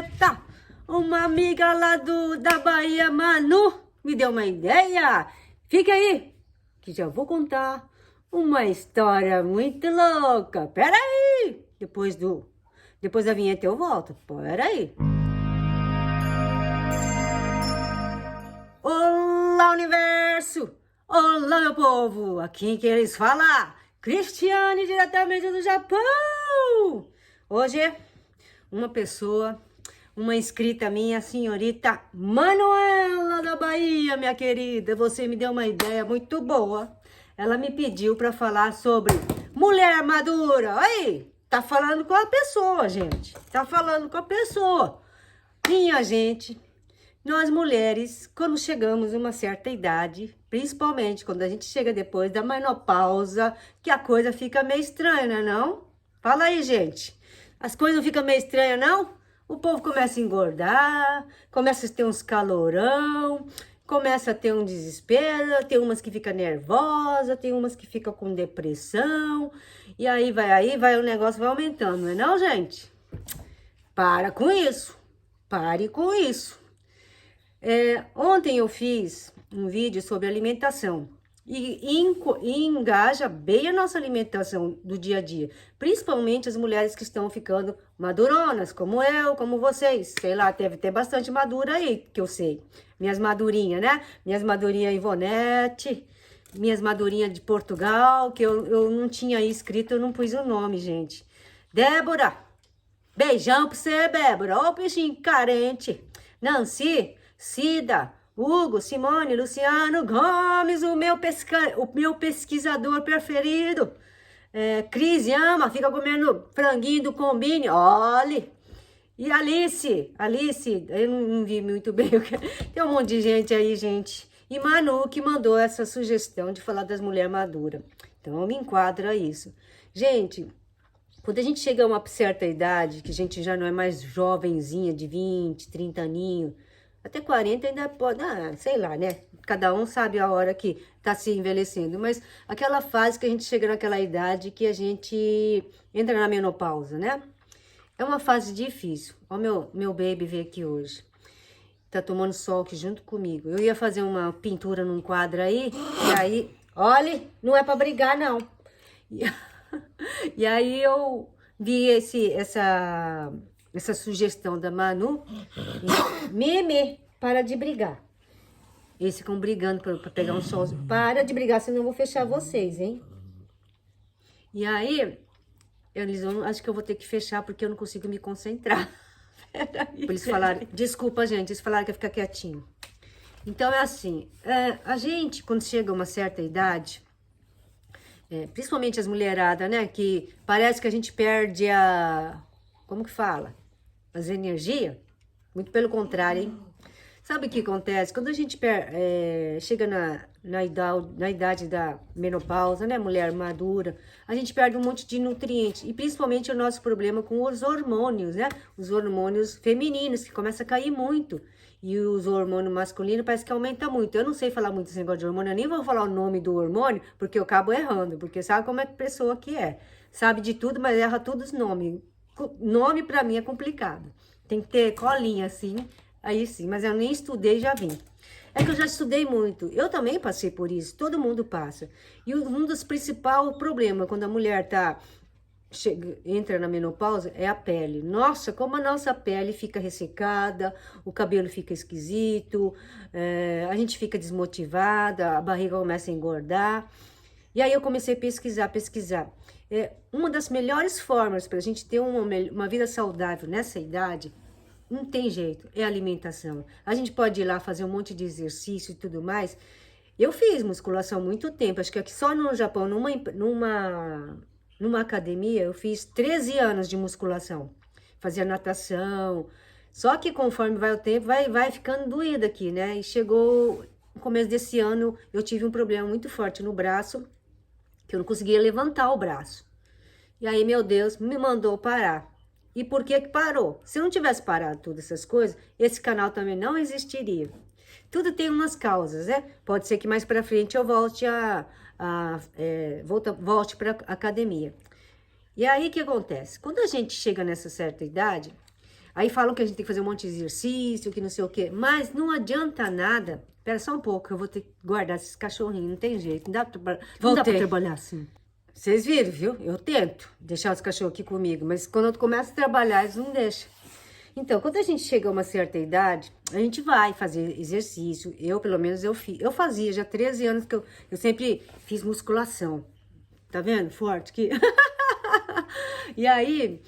Eita, uma amiga lá da Bahia, Manu, me deu uma ideia. Fica aí, que já vou contar uma história muito louca. Pera aí, depois da vinheta eu volto. Pera aí. Olá, universo! Olá, meu povo! Aqui quem eles falam? Cristiane, diretamente do Japão! Hoje, uma inscrita minha, a senhorita Manuela da Bahia, minha querida, você me deu uma ideia muito boa. Ela me pediu para falar sobre mulher madura. Aí, tá falando com a pessoa, gente. Tá falando com a pessoa. Minha gente, nós mulheres, quando chegamos a uma certa idade, principalmente quando a gente chega depois da menopausa, que a coisa fica meio estranha, não? Fala aí, gente. As coisas não ficam meio estranhas, não? O povo começa a engordar, começa a ter uns calorão, começa a ter um desespero, tem umas que ficam nervosas, tem umas que ficam com depressão, e aí vai, o negócio vai aumentando, não é não, gente? Para com isso, pare com isso. Ontem eu fiz um vídeo sobre alimentação e engaja bem a nossa alimentação do dia a dia, principalmente as mulheres que estão ficando maduronas, como eu, como vocês, sei lá, deve ter bastante madura aí, que eu sei, minhas madurinhas, né? Minhas madurinhas Ivonete, minhas madurinhas de Portugal, que eu não tinha aí escrito, eu não pus o nome, gente. Débora, beijão pra você, Débora, ô bichinho carente. Nancy, Cida, Hugo, Simone, Luciano Gomes, o meu pesquisador preferido. Cris ama, fica comendo franguinho do Combine, olhe. E Alice, eu não vi muito bem, tem um monte de gente aí, gente. E Manu que mandou essa sugestão de falar das mulheres maduras. Então eu me enquadro a isso. Gente, quando a gente chega a uma certa idade, que a gente já não é mais jovenzinha de 20, 30 aninhos, até 40 ainda pode, sei lá, né? Cada um sabe a hora que tá se envelhecendo. Mas aquela fase que a gente chega naquela idade que a gente entra na menopausa, né? É uma fase difícil. Ó, meu baby veio aqui hoje. Tá tomando sol aqui junto comigo. Eu ia fazer uma pintura num quadro aí. E aí, olha, não é pra brigar, não. E aí eu vi essa sugestão da Manu. Mimi, para de brigar. Eles ficam brigando para pegar um sol. Para de brigar, senão eu vou fechar vocês, hein? E aí, acho que eu vou ter que fechar porque eu não consigo me concentrar. Eles falaram, desculpa, gente, eles falaram que ia ficar quietinho. Então é assim, a gente, quando chega a uma certa idade, principalmente as mulheradas, né? Que parece que a gente perde como que fala? As energias. Muito pelo contrário, hein? Sabe o que acontece? Quando a gente chega na idade da menopausa, né? Mulher madura, a gente perde um monte de nutrientes. E principalmente o nosso problema com os hormônios, né? Os hormônios femininos, que começam a cair muito. E os hormônios masculinos parece que aumenta muito. Eu não sei falar muito esse negócio de hormônio, eu nem vou falar o nome do hormônio, porque eu acabo errando. Porque sabe como é que pessoa que é. Sabe de tudo, mas erra todos os nomes. Nome pra mim é complicado. Tem que ter colinha assim, aí sim. Mas eu nem estudei, já vim. É que eu já estudei muito. Eu também passei por isso. Todo mundo passa. E um dos principais problemas quando a mulher entra na menopausa é a pele. Nossa, como a nossa pele fica ressecada, o cabelo fica esquisito, a gente fica desmotivada, a barriga começa a engordar. E aí eu comecei a pesquisar. Uma das melhores formas para a gente ter uma vida saudável nessa idade, não tem jeito, é a alimentação. A gente pode ir lá fazer um monte de exercício e tudo mais. Eu fiz musculação há muito tempo, acho que aqui só no Japão, numa academia, eu fiz 13 anos de musculação. Fazia natação. Só que conforme vai o tempo, vai ficando doída aqui, né? E chegou no começo desse ano, eu tive um problema muito forte no braço, que eu não conseguia levantar o braço. E aí, meu Deus, me mandou parar. E por que parou? Se eu não tivesse parado todas essas coisas, esse canal também não existiria. Tudo tem umas causas, né? Pode ser que mais pra frente eu volte volte para academia. E aí, o que acontece? Quando a gente chega nessa certa idade, Aí falam que a gente tem que fazer um monte de exercício, que não sei o quê. Mas não adianta nada. Espera só um pouco, eu vou ter que guardar esses cachorrinhos. Não tem jeito, não dá pra trabalhar assim. Vocês viram, viu? Eu tento deixar os cachorros aqui comigo, mas quando eu começo a trabalhar, eles não deixam. Então, quando a gente chega a uma certa idade, a gente vai fazer exercício. Eu, pelo menos, eu fazia já 13 anos que eu sempre fiz musculação. Tá vendo? Forte que... E aí,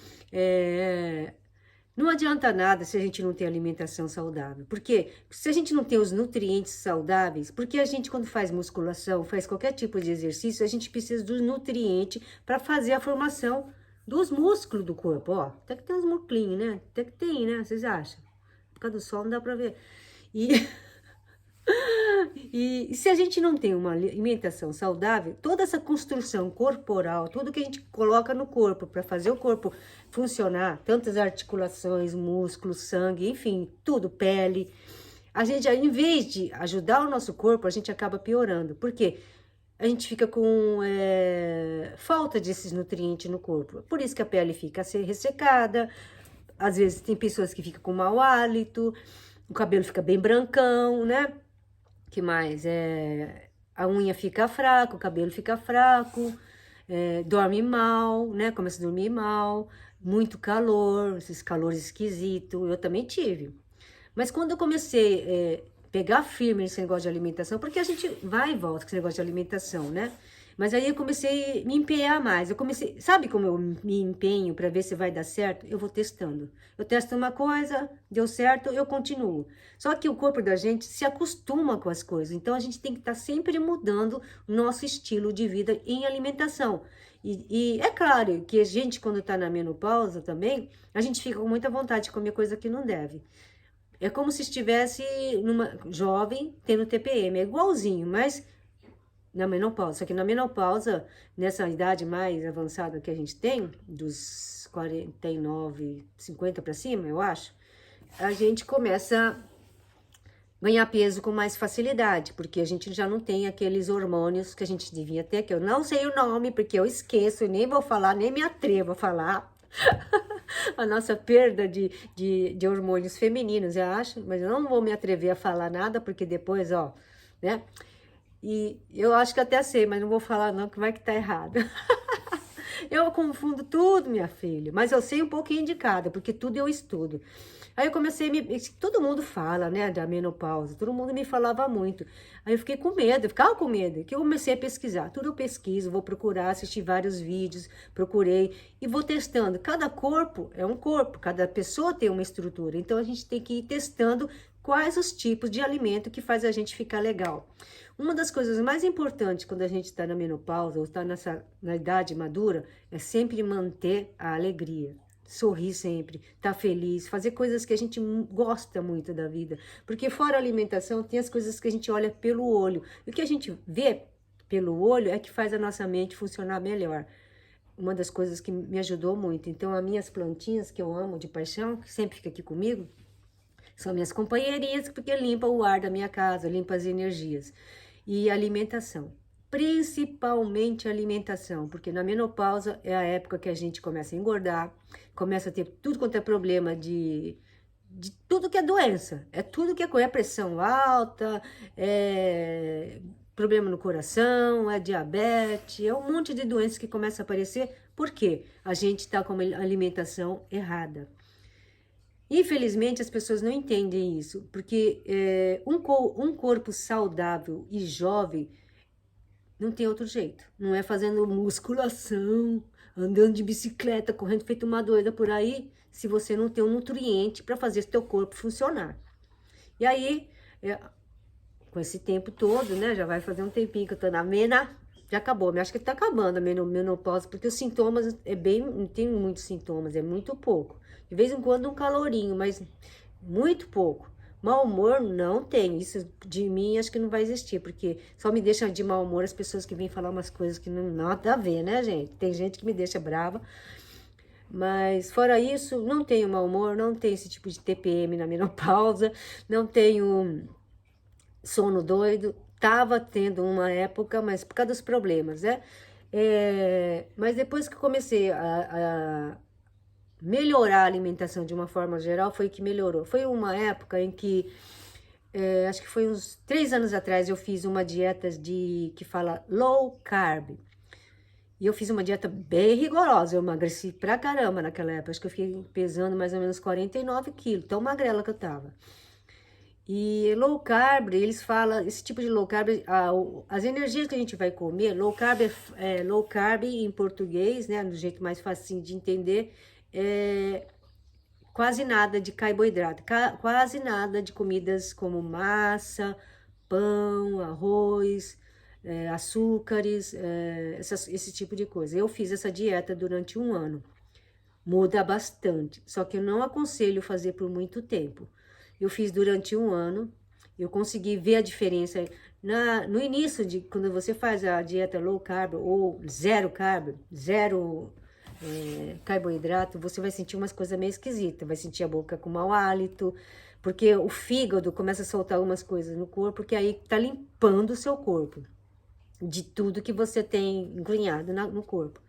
não adianta nada se a gente não tem alimentação saudável. Porque se a gente não tem os nutrientes saudáveis, porque a gente quando faz musculação, faz qualquer tipo de exercício, a gente precisa dos nutrientes para fazer a formação dos músculos do corpo. Ó, até que tem uns musclinhos, né? Até que tem, né? Vocês acham? Por causa do sol não dá para ver. E... E se a gente não tem uma alimentação saudável, toda essa construção corporal, tudo que a gente coloca no corpo para fazer o corpo funcionar, tantas articulações, músculos, sangue, enfim, tudo, pele, a gente, em vez de ajudar o nosso corpo, a gente acaba piorando. Por quê? A gente fica com falta desses nutrientes no corpo. Por isso que a pele fica ressecada, às vezes tem pessoas que ficam com mau hálito, o cabelo fica bem brancão, né? Que mais? A unha fica fraca, o cabelo fica fraco, dorme mal, né? Começa a dormir mal, muito calor, esses calores esquisitos, eu também tive. Mas quando eu comecei a pegar firme nesse negócio de alimentação, porque a gente vai e volta com esse negócio de alimentação, né? Mas aí eu comecei a me empenhar mais. Eu comecei, sabe como eu me empenho para ver se vai dar certo? Eu vou testando. Eu testo uma coisa, deu certo, eu continuo. Só que o corpo da gente se acostuma com as coisas. Então a gente tem que estar sempre mudando o nosso estilo de vida em alimentação. E é claro que a gente, quando está na menopausa também, a gente fica com muita vontade de comer coisa que não deve. É como se estivesse numa jovem tendo TPM, é igualzinho, mas na menopausa. Só que na menopausa, nessa idade mais avançada que a gente tem, dos 49, 50 para cima, eu acho, a gente começa a ganhar peso com mais facilidade, porque a gente já não tem aqueles hormônios que a gente devia ter, que eu não sei o nome, porque eu esqueço e nem vou falar, nem me atrevo a falar. A nossa perda de hormônios femininos, eu acho, mas eu não vou me atrever a falar nada, porque depois, ó, né? E eu acho que até sei, mas não vou falar não, que vai que tá errado. Eu confundo tudo, minha filha, mas eu sei um pouquinho de cada, porque tudo eu estudo. Aí eu comecei, todo mundo fala, né, da menopausa, todo mundo me falava muito. Aí eu fiquei com medo, eu ficava com medo, que eu comecei a pesquisar. Tudo eu pesquiso, vou procurar, assistir vários vídeos, procurei e vou testando. Cada corpo é um corpo, cada pessoa tem uma estrutura, então a gente tem que ir testando quais os tipos de alimento que faz a gente ficar legal. Uma das coisas mais importantes quando a gente está na menopausa ou está na idade madura é sempre manter a alegria. Sorrir sempre, estar feliz, fazer coisas que a gente gosta muito da vida. Porque fora a alimentação, tem as coisas que a gente olha pelo olho. E o que a gente vê pelo olho é que faz a nossa mente funcionar melhor. Uma das coisas que me ajudou muito. Então, as minhas plantinhas, que eu amo de paixão, que sempre fica aqui comigo, são minhas companheirinhas, porque limpa o ar da minha casa, limpa as energias. E alimentação, principalmente alimentação, porque na menopausa é a época que a gente começa a engordar, começa a ter tudo quanto é problema de tudo que é doença, é tudo que é pressão alta, é problema no coração, é diabetes, é um monte de doenças que começa a aparecer, porque a gente está com uma alimentação errada. Infelizmente, as pessoas não entendem isso, porque um corpo saudável e jovem não tem outro jeito. Não é fazendo musculação, andando de bicicleta, correndo feito uma doida por aí, se você não tem um nutriente para fazer seu corpo funcionar. E aí, com esse tempo todo, né, já vai fazer um tempinho que eu tô na já acabou, mas acho que tá acabando a menopausa, porque os sintomas não tem muitos sintomas, é muito pouco. De vez em quando um calorinho, mas muito pouco. Mau humor não tem, isso de mim acho que não vai existir, porque só me deixa de mau humor as pessoas que vêm falar umas coisas que não nada a ver, né, gente? Tem gente que me deixa brava, mas fora isso, não tenho mau humor, não tenho esse tipo de TPM na menopausa, não tenho sono doido. Tava tendo uma época, mas por causa dos problemas, né? Mas depois que eu comecei a melhorar a alimentação de uma forma geral foi que melhorou. Foi uma época em que, acho que foi uns 3 anos atrás, eu fiz uma dieta que fala low carb. E eu fiz uma dieta bem rigorosa, eu emagreci pra caramba naquela época. Acho que eu fiquei pesando mais ou menos 49 quilos, tão magrela que eu tava. E low carb, eles falam, esse tipo de low carb, as energias que a gente vai comer, low carb em português, né, do jeito mais fácil de entender, é quase nada de carboidrato, quase nada de comidas como massa, pão, arroz, açúcares, esse tipo de coisa. Eu fiz essa dieta durante 1 ano, muda bastante, só que eu não aconselho fazer por muito tempo. Eu fiz durante 1 ano, eu consegui ver a diferença. No início, quando você faz a dieta low carb ou zero carb, zero carboidrato, você vai sentir umas coisas meio esquisitas, vai sentir a boca com mau hálito, porque o fígado começa a soltar algumas coisas no corpo, porque aí tá limpando o seu corpo de tudo que você tem engrenhado no corpo.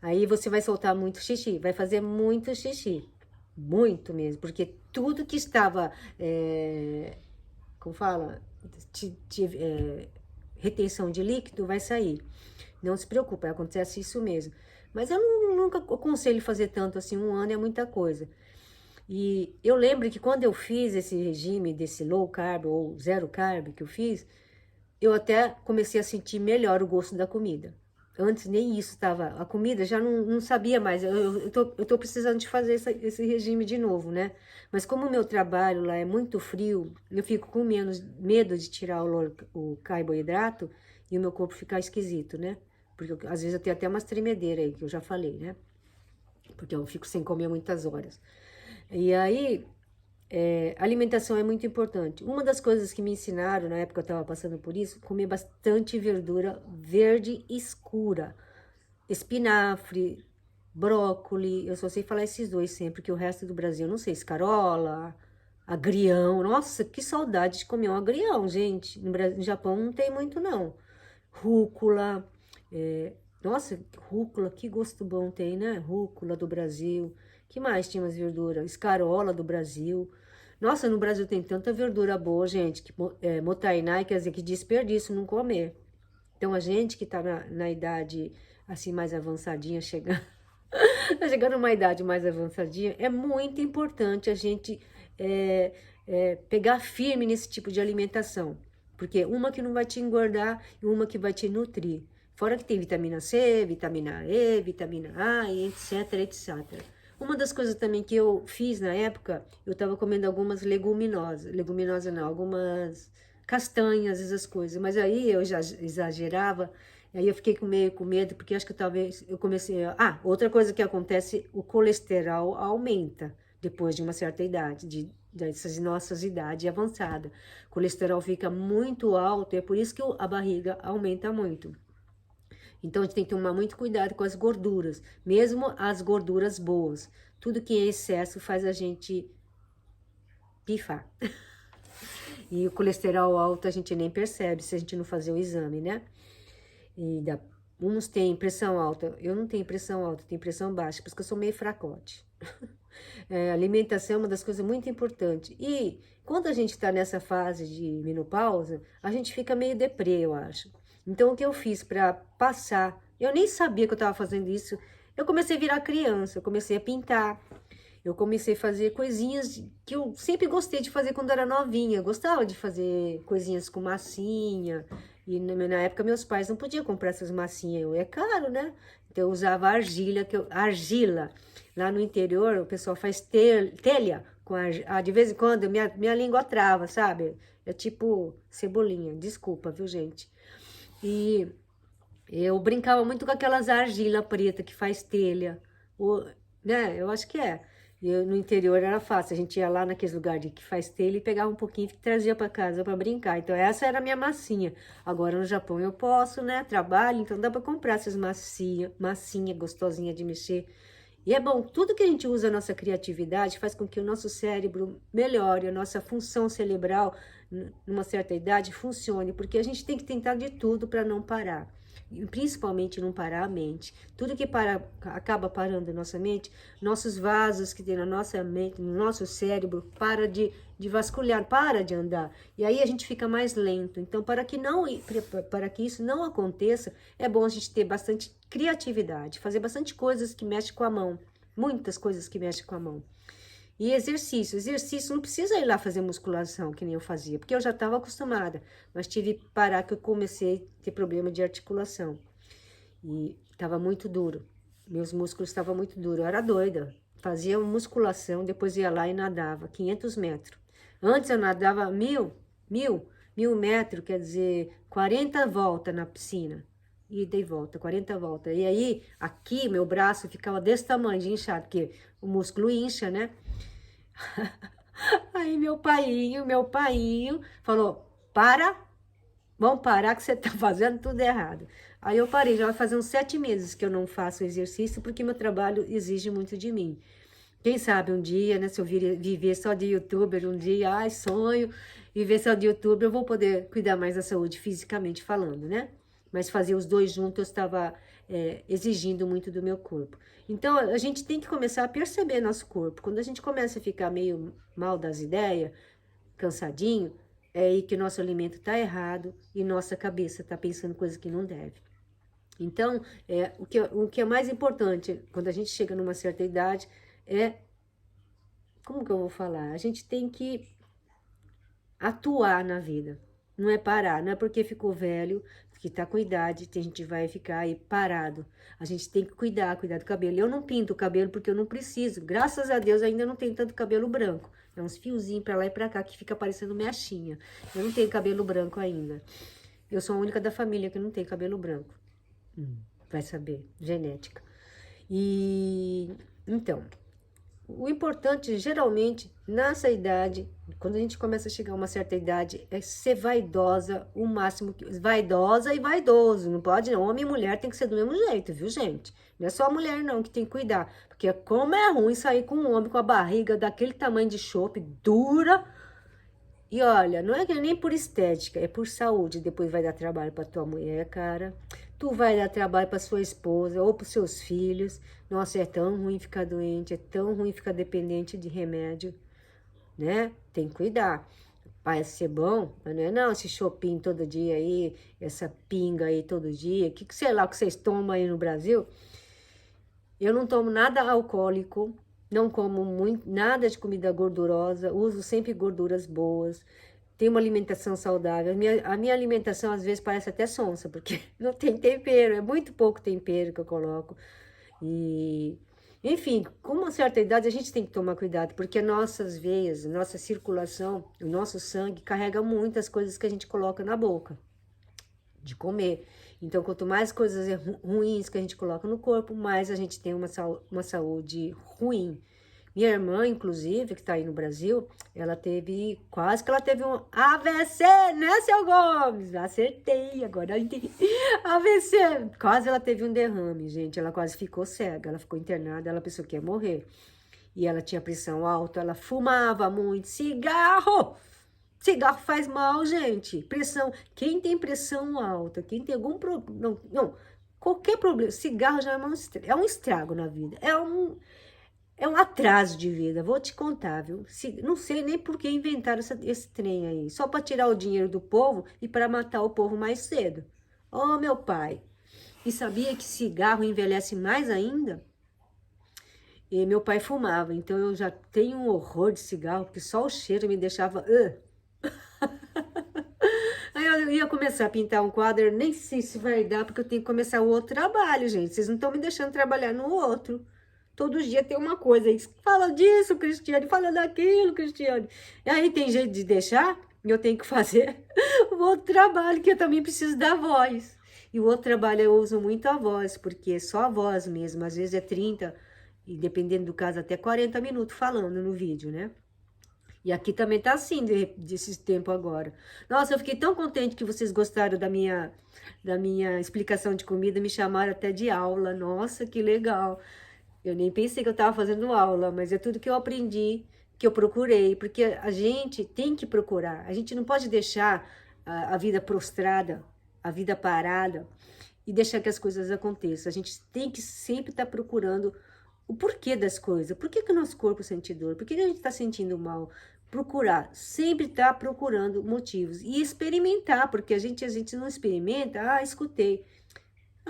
Aí você vai soltar muito xixi, vai fazer muito xixi. Muito mesmo, porque tudo que estava, como fala, retenção de líquido vai sair. Não se preocupe, acontece isso mesmo. Mas eu nunca aconselho fazer tanto assim, 1 ano é muita coisa. E eu lembro que quando eu fiz esse regime desse low carb ou zero carb que eu fiz, eu até comecei a sentir melhor o gosto da comida. Antes nem isso estava, a comida já não sabia mais, eu tô precisando de fazer esse regime de novo, né? Mas como o meu trabalho lá é muito frio, eu fico com medo de tirar o carboidrato e o meu corpo ficar esquisito, né? Porque às vezes eu tenho até umas tremedeiras aí, que eu já falei, né? Porque eu fico sem comer muitas horas. E aí, alimentação é muito importante. Uma das coisas que me ensinaram, na época que eu estava passando por isso, comer bastante verdura verde escura. Espinafre, brócoli, eu só sei falar esses 2 sempre, que o resto do Brasil, eu não sei, escarola, agrião. Nossa, que saudade de comer um agrião, gente. No Japão não tem muito, não. Rúcula, nossa, rúcula, que gosto bom tem, né? Rúcula do Brasil. Que mais tinha umas verduras? Escarola do Brasil. Nossa, no Brasil tem tanta verdura boa, gente, que motainai, quer dizer, que desperdício não comer. Então, a gente que tá na idade, assim, mais avançadinha, tá chegando numa idade mais avançadinha, é muito importante a gente pegar firme nesse tipo de alimentação. Porque uma que não vai te engordar e uma que vai te nutrir. Fora que tem vitamina C, vitamina E, vitamina A, e etc, etc. Uma das coisas também que eu fiz na época, eu tava comendo algumas leguminosas não, algumas castanhas, essas coisas. Mas aí eu já exagerava, e aí eu fiquei meio com medo, porque acho que talvez eu comecei a... Ah, outra coisa que acontece, o colesterol aumenta depois de uma certa idade, dessas nossas idades avançadas. O colesterol fica muito alto, é por isso que a barriga aumenta muito. Então, a gente tem que tomar muito cuidado com as gorduras, mesmo as gorduras boas. Tudo que é excesso faz a gente pifar. E o colesterol alto a gente nem percebe se a gente não fazer o exame, né? Uns têm pressão alta, eu não tenho pressão alta, tenho pressão baixa, por isso que eu sou meio fracote. Alimentação é uma das coisas muito importantes. E quando a gente está nessa fase de menopausa, a gente fica meio deprê, eu acho. Então, o que eu fiz para passar, eu nem sabia que eu estava fazendo isso, eu comecei a virar criança, eu comecei a pintar, eu comecei a fazer coisinhas que eu sempre gostei de fazer quando era novinha, eu gostava de fazer coisinhas com massinha, e na época meus pais não podiam comprar essas massinhas, é caro, né? Então, eu usava argila. Lá no interior, o pessoal faz telha, de vez em quando minha língua trava, sabe? É tipo cebolinha, desculpa, viu, gente? E eu brincava muito com aquelas argila preta que faz telha, né? Eu acho que é. No interior era fácil, a gente ia lá naqueles lugares que faz telha e pegava um pouquinho e trazia para casa para brincar. Então essa era a minha massinha. Agora no Japão eu posso, né? Trabalho, então dá para comprar essas massinha gostosinha de mexer. E é bom, tudo que a gente usa a nossa criatividade faz com que o nosso cérebro melhore, a nossa função cerebral numa certa idade, funcione, porque a gente tem que tentar de tudo para não parar. E principalmente não parar a mente. Tudo que acaba parando a nossa mente, nossos vasos que tem na nossa mente, no nosso cérebro, para de vasculhar, para de andar. E aí a gente fica mais lento. Então, para que isso não aconteça, é bom a gente ter bastante criatividade, fazer bastante coisas que mexem com a mão. Muitas coisas que mexem com a mão. E exercício não precisa ir lá fazer musculação, que nem eu fazia, porque eu já estava acostumada, mas tive que parar que eu comecei a ter problema de articulação. E estava muito duro, meus músculos estavam muito duros, eu era doida. Fazia musculação, depois ia lá e nadava, 500 metros. Antes eu nadava mil metros, quer dizer, 40 voltas na piscina. E dei volta, 40 voltas. E aí, aqui, meu braço ficava desse tamanho de inchado, porque o músculo incha, né? Aí meu painho falou, vamos parar que você tá fazendo tudo errado. Aí eu parei, já vai fazer uns 7 meses que eu não faço exercício, porque meu trabalho exige muito de mim. Quem sabe um dia, né, se eu viver só de youtuber um dia, ai, sonho, viver só de youtuber, eu vou poder cuidar mais da saúde fisicamente falando, né? Mas fazer os dois juntos eu estava exigindo muito do meu corpo. Então, a gente tem que começar a perceber nosso corpo. Quando a gente começa a ficar meio mal das ideias, cansadinho, é aí que nosso alimento está errado e nossa cabeça está pensando coisa que não deve. Então, o que é mais importante quando a gente chega numa certa idade como que eu vou falar? A gente tem que atuar na vida. Não é parar, não é porque ficou velho, que tá com idade, a gente vai ficar aí parado. A gente tem que cuidar do cabelo. Eu não pinto o cabelo porque eu não preciso. Graças a Deus ainda não tenho tanto cabelo branco. É uns fiozinhos pra lá e pra cá que fica parecendo mechinha. Eu não tenho cabelo branco ainda. Eu sou a única da família que não tem cabelo branco. Vai saber, genética. Então, o importante, geralmente, nessa idade, quando a gente começa a chegar a uma certa idade, é ser vaidosa o máximo que... Vaidosa e vaidoso, não pode não. Homem e mulher tem que ser do mesmo jeito, viu, gente? Não é só a mulher, não, que tem que cuidar. Porque como é ruim sair com um homem com a barriga daquele tamanho de chope, dura. E olha, não é nem por estética, é por saúde. Depois vai dar trabalho pra tua mulher, cara. Tu vai dar trabalho para sua esposa ou para seus filhos. Nossa, é tão ruim ficar doente, é tão ruim ficar dependente de remédio, né? Tem que cuidar. Parece ser bom, mas não é não, esse chopinho todo dia aí, essa pinga aí todo dia. Que sei lá o que vocês tomam aí no Brasil? Eu não tomo nada alcoólico, não como nada de comida gordurosa, uso sempre gorduras boas. Tenho uma alimentação saudável. A minha alimentação, às vezes, parece até sonsa, porque não tem tempero, é muito pouco tempero que eu coloco. E, enfim, com uma certa idade, a gente tem que tomar cuidado, porque nossas veias, nossa circulação, o nosso sangue carrega muitas coisas que a gente coloca na boca, de comer. Então, quanto mais coisas ruins que a gente coloca no corpo, mais a gente tem uma saúde ruim. Minha irmã, inclusive, que está aí no Brasil, quase que ela teve um AVC, né, seu Gomes? Acertei, agora eu entendi. AVC, quase ela teve um derrame, gente, ela quase ficou cega, ela ficou internada, ela pensou que ia morrer. E ela tinha pressão alta, ela fumava muito, cigarro faz mal, gente, pressão, quem tem pressão alta, quem tem algum problema, não, qualquer problema, cigarro já é um estrago na vida, é um atraso de vida, vou te contar, viu? Não sei nem por que inventaram esse trem aí. Só para tirar o dinheiro do povo e para matar o povo mais cedo. Oh, meu pai. E sabia que cigarro envelhece mais ainda? E meu pai fumava, então eu já tenho um horror de cigarro, porque só o cheiro me deixava... Aí eu ia começar a pintar um quadro, eu nem sei se vai dar, porque eu tenho que começar o outro trabalho, gente. Vocês não estão me deixando trabalhar no outro. Todos os dias tem uma coisa aí. Fala disso, Cristiane. Fala daquilo, Cristiane. E aí tem jeito de deixar. E eu tenho que fazer o outro trabalho, que eu também preciso da voz. E o outro trabalho eu uso muito a voz, porque é só a voz mesmo. Às vezes é 30, e dependendo do caso, até 40 minutos falando no vídeo, né? E aqui também tá assim, desse tempo agora. Nossa, eu fiquei tão contente que vocês gostaram da minha explicação de comida. Me chamaram até de aula. Nossa, que legal. Eu nem pensei que eu estava fazendo aula, mas é tudo que eu aprendi que eu procurei, porque a gente tem que procurar, a gente não pode deixar a vida prostrada, a vida parada e deixar que as coisas aconteçam. A gente tem que sempre estar procurando o porquê das coisas, por que que o nosso corpo sente dor, por que que a gente está sentindo mal, procurar, sempre estar procurando motivos e experimentar, porque a gente não experimenta, escutei,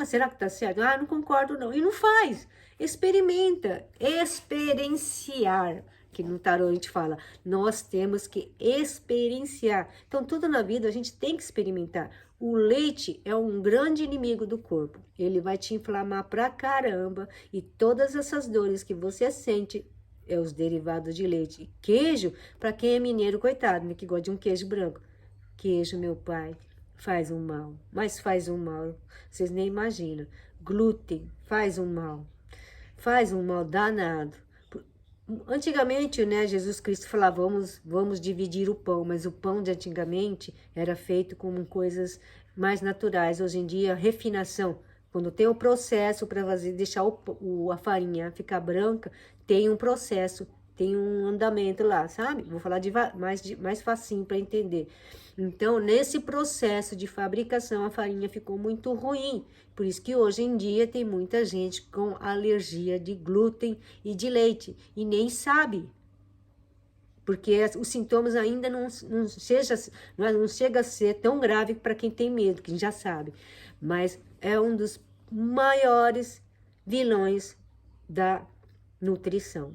será que tá certo? Não concordo não. E não faz. Experimenta. Experienciar. Que no tarô a gente fala, nós temos que experienciar. Então, tudo na vida a gente tem que experimentar. O leite é um grande inimigo do corpo. Ele vai te inflamar pra caramba. E todas essas dores que você sente é os derivados de leite. E queijo, para quem é mineiro, coitado, né, que gosta de um queijo branco. Queijo, meu pai, faz um mal, mas faz um mal, vocês nem imaginam. Glúten faz um mal danado. Antigamente, né, Jesus Cristo falava, vamos dividir o pão, mas o pão de antigamente era feito com coisas mais naturais. Hoje em dia, refinação, quando tem o processo para fazer, deixar a farinha ficar branca, tem um processo, tem um andamento lá, sabe? Vou falar mais facinho para entender. Então, nesse processo de fabricação, a farinha ficou muito ruim. Por isso que hoje em dia tem muita gente com alergia de glúten e de leite. E nem sabe. Porque os sintomas ainda não chega a ser tão grave para quem tem medo, quem já sabe. Mas é um dos maiores vilões da nutrição.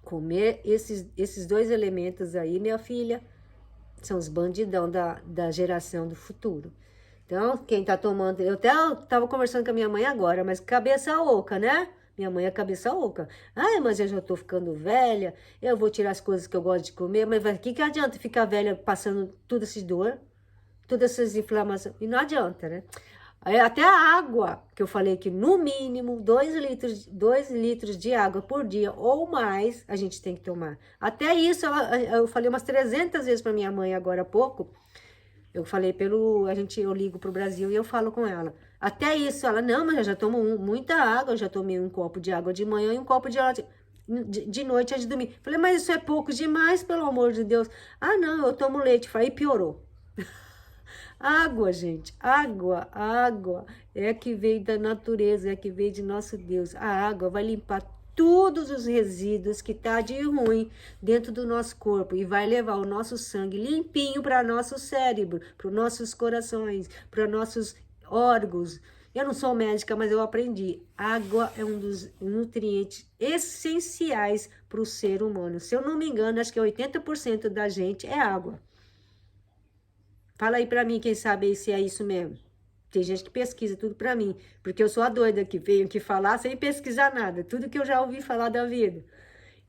Comer esses dois elementos aí, minha filha, são os bandidão da geração do futuro. Então, quem tá tomando... Eu até tava conversando com a minha mãe agora, mas cabeça oca, né? Minha mãe é cabeça oca. Mas eu já tô ficando velha, eu vou tirar as coisas que eu gosto de comer, mas o que adianta ficar velha passando toda essa dor, todas essas inflamações? E não adianta, né? Até a água, que eu falei que no mínimo 2 litros de água por dia ou mais a gente tem que tomar. Até isso, eu falei umas 300 vezes para minha mãe agora há pouco. Eu falei eu ligo pro Brasil e eu falo com ela. Até isso, ela, não, mas eu já tomo muita água, eu já tomei um copo de água de manhã e um copo de água de noite antes de dormir. Falei, mas isso é pouco demais, pelo amor de Deus. Não, eu tomo leite. Falei, piorou. Água, gente, água é que veio da natureza, é que veio de nosso Deus. A água vai limpar todos os resíduos que tá de ruim dentro do nosso corpo e vai levar o nosso sangue limpinho para nosso cérebro, para os nossos corações, para nossos órgãos. Eu não sou médica, mas eu aprendi. Água é um dos nutrientes essenciais para o ser humano. Se eu não me engano, acho que 80% da gente é água. Fala aí pra mim, quem sabe aí se é isso mesmo. Tem gente que pesquisa tudo pra mim, porque eu sou a doida que veio aqui falar sem pesquisar nada, tudo que eu já ouvi falar da vida.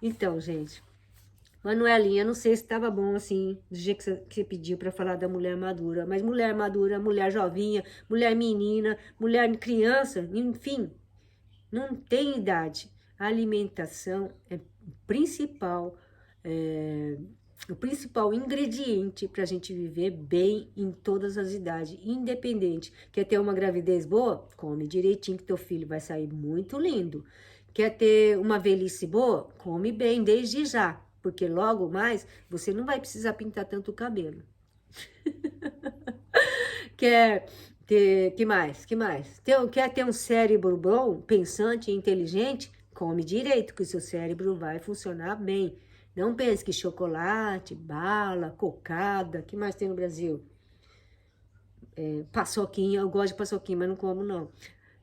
Então, gente, Manuelinha, não sei se estava bom assim, do jeito que você pediu pra falar da mulher madura, mas mulher madura, mulher jovinha, mulher menina, mulher criança, enfim, não tem idade. A alimentação é o principal ingrediente para a gente viver bem em todas as idades, independente. Quer ter uma gravidez boa? Come direitinho que teu filho vai sair muito lindo. Quer ter uma velhice boa? Come bem desde já, porque logo mais você não vai precisar pintar tanto o cabelo. Quer ter, que mais? Quer ter um cérebro bom, pensante e inteligente? Come direito, que o seu cérebro vai funcionar bem. Não pense que chocolate, bala, cocada, que mais tem no Brasil? Paçoquinha, eu gosto de paçoquinha, mas não como não.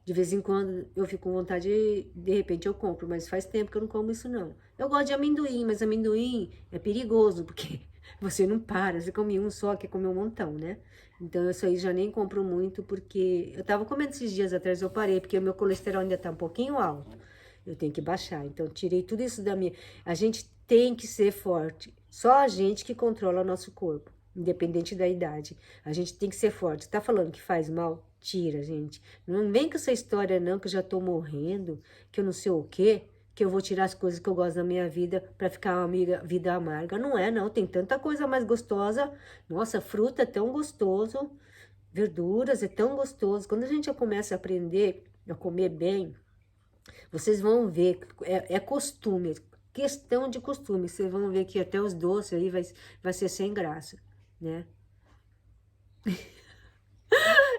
De vez em quando eu fico com vontade, de repente eu compro, mas faz tempo que eu não como isso não. Eu gosto de amendoim, mas amendoim é perigoso, porque você não para, você come um só, quer comer um montão, né? Então isso aí já nem compro muito, porque eu tava comendo esses dias atrás, eu parei, porque o meu colesterol ainda tá um pouquinho alto. Eu tenho que baixar, então tirei tudo isso da minha... A gente tem que ser forte, só a gente que controla o nosso corpo, independente da idade. A gente tem que ser forte. Tá falando que faz mal? Tira, gente. Não vem com essa história não, que eu já tô morrendo, que eu não sei o quê, que eu vou tirar as coisas que eu gosto da minha vida pra ficar uma vida amarga. Não é, não. Tem tanta coisa mais gostosa. Nossa, fruta é tão gostoso, verduras é tão gostoso. Quando a gente começa a aprender a comer bem, vocês vão ver, é costume. questão de costume. Vocês vão ver que até os doces aí vai ser sem graça, né?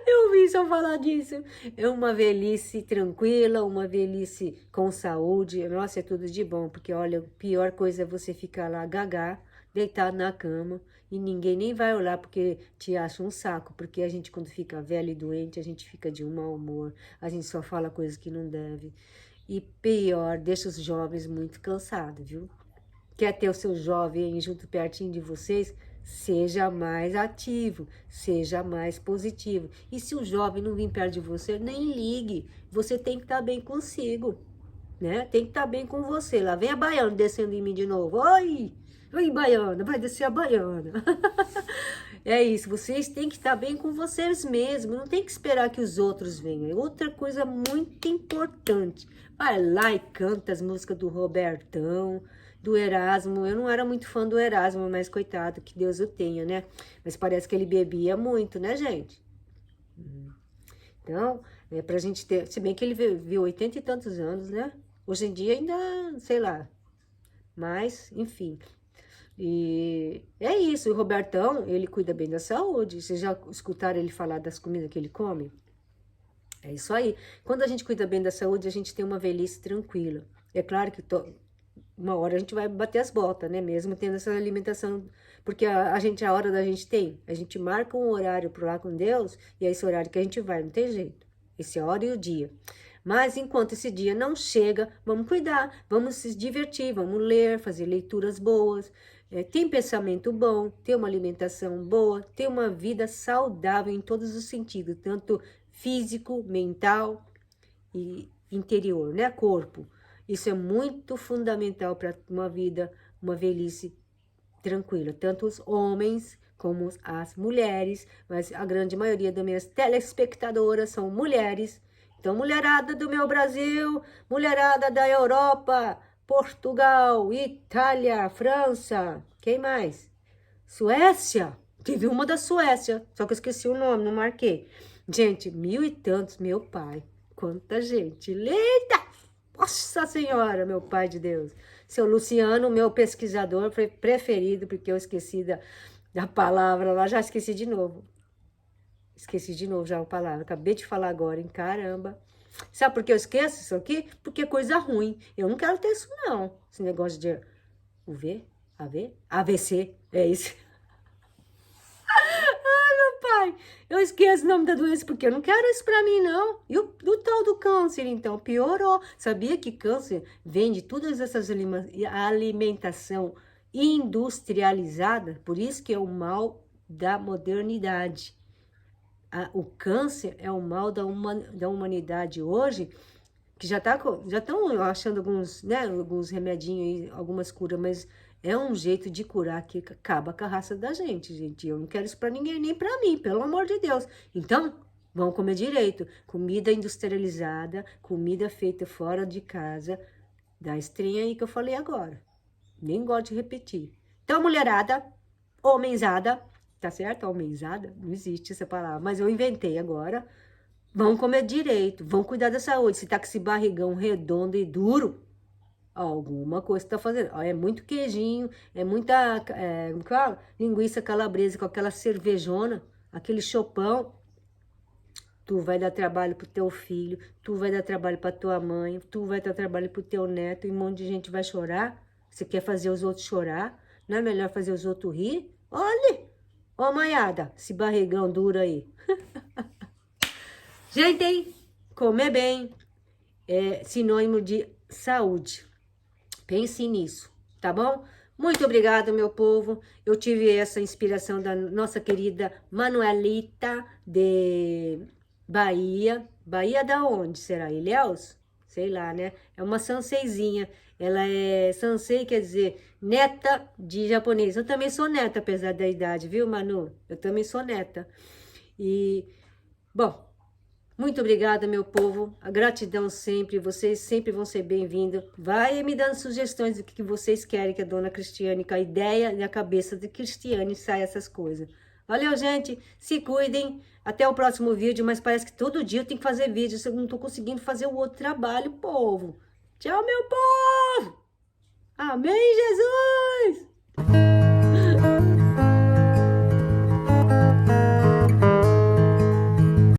Eu vi só falar disso. É uma velhice tranquila, uma velhice com saúde. Nossa, é tudo de bom, porque olha, a pior coisa é você ficar lá gagá, deitado na cama, e ninguém nem vai olhar porque te acha um saco, porque a gente quando fica velho e doente, a gente fica de um mau humor, a gente só fala coisas que não deve. E pior, deixa os jovens muito cansados, viu? Quer ter o seu jovem junto pertinho de vocês? Seja mais ativo, seja mais positivo. E se o jovem não vir perto de você, nem ligue. Você tem que estar bem consigo, né? Tem que estar bem com você. Lá vem a baiana descendo em mim de novo. Oi! Oi, baiana, vai descer a baiana. É isso, vocês têm que estar bem com vocês mesmos. Não tem que esperar que os outros venham. É outra coisa muito importante. Vai lá e canta as músicas do Robertão, do Erasmo. Eu não era muito fã do Erasmo, mas coitado, que Deus o tenha, né? Mas parece que ele bebia muito, né, gente? Então, é pra gente ter... Se bem que ele viu 80 e tantos anos, né? Hoje em dia ainda, sei lá. Mas, enfim. E é isso, o Robertão, ele cuida bem da saúde. Vocês já escutaram ele falar das comidas que ele come? É isso aí. Quando a gente cuida bem da saúde, a gente tem uma velhice tranquila. É claro que uma hora a gente vai bater as botas, né? Mesmo tendo essa alimentação, porque a hora da gente tem. A gente marca um horário para lá com Deus, e é esse horário que a gente vai, não tem jeito. Esse é a hora e o dia. Mas enquanto esse dia não chega, vamos cuidar, vamos se divertir, vamos ler, fazer leituras boas, ter pensamento bom, ter uma alimentação boa, ter uma vida saudável em todos os sentidos, tanto físico, mental e interior, né? Corpo. Isso é muito fundamental para uma vida, uma velhice tranquila. Tanto os homens como as mulheres, mas a grande maioria das minhas telespectadoras são mulheres. Então, mulherada do meu Brasil, mulherada da Europa, Portugal, Itália, França, quem mais? Suécia, teve uma da Suécia, só que eu esqueci o nome, não marquei. Gente, 1000 e tantos, meu pai, quanta gente, eita, nossa senhora, meu pai de Deus. Seu Luciano, meu pesquisador preferido, porque eu esqueci da palavra lá, já esqueci de novo. Esqueci de novo já a palavra, acabei de falar agora, hein? Caramba. Sabe por que eu esqueço isso aqui? Porque é coisa ruim. Eu não quero ter isso, não. Esse negócio de UV, AV, AVC, é isso. Ai, meu pai, eu esqueço o nome da doença porque eu não quero isso pra mim, não. E o tal do câncer, então, piorou. Sabia que câncer vem de todas essas alimentação industrializada? Por isso que é o mal da modernidade. O câncer é o mal da humanidade hoje, que já estão achando alguns, né, alguns remedinhos aí, algumas curas, mas é um jeito de curar que acaba com a raça da gente, gente. Eu não quero isso para ninguém, nem para mim, pelo amor de Deus. Então, vamos comer direito. Comida industrializada, comida feita fora de casa, da estranha aí que eu falei agora. Nem gosto de repetir. Então, mulherada, homenzada, tá certo? Homenzada? Não existe essa palavra, mas eu inventei agora. Vão comer direito, vão cuidar da saúde. Se tá com esse barrigão redondo e duro, alguma coisa tá fazendo. É muito queijinho, é muita linguiça calabresa com aquela cervejona, aquele chopão. Tu vai dar trabalho pro teu filho, tu vai dar trabalho pra tua mãe, tu vai dar trabalho pro teu neto, e um monte de gente vai chorar. Você quer fazer os outros chorar? Não é melhor fazer os outros rir? Olha! Ó, maiada, esse barrigão duro aí. Gente, hein? Comer bem é sinônimo de saúde. Pense nisso, tá bom? Muito obrigada, meu povo. Eu tive essa inspiração da nossa querida Manuelita de Bahia. Bahia da onde será? Ilhéus? Sei lá, né? É uma sanseizinha. Ela é sansei, quer dizer, neta de japonês. Eu também sou neta, apesar da idade, viu, Manu? Eu também sou neta. E, bom, muito obrigada, meu povo. A gratidão sempre. Vocês sempre vão ser bem-vindos. Vai me dando sugestões do que vocês querem que a dona Cristiane, com a ideia na cabeça de Cristiane, saia essas coisas. Valeu, gente. Se cuidem. Até o próximo vídeo. Mas parece que todo dia eu tenho que fazer vídeo. Eu não tô conseguindo fazer o outro trabalho, povo. Tchau, meu povo! Amém, Jesus!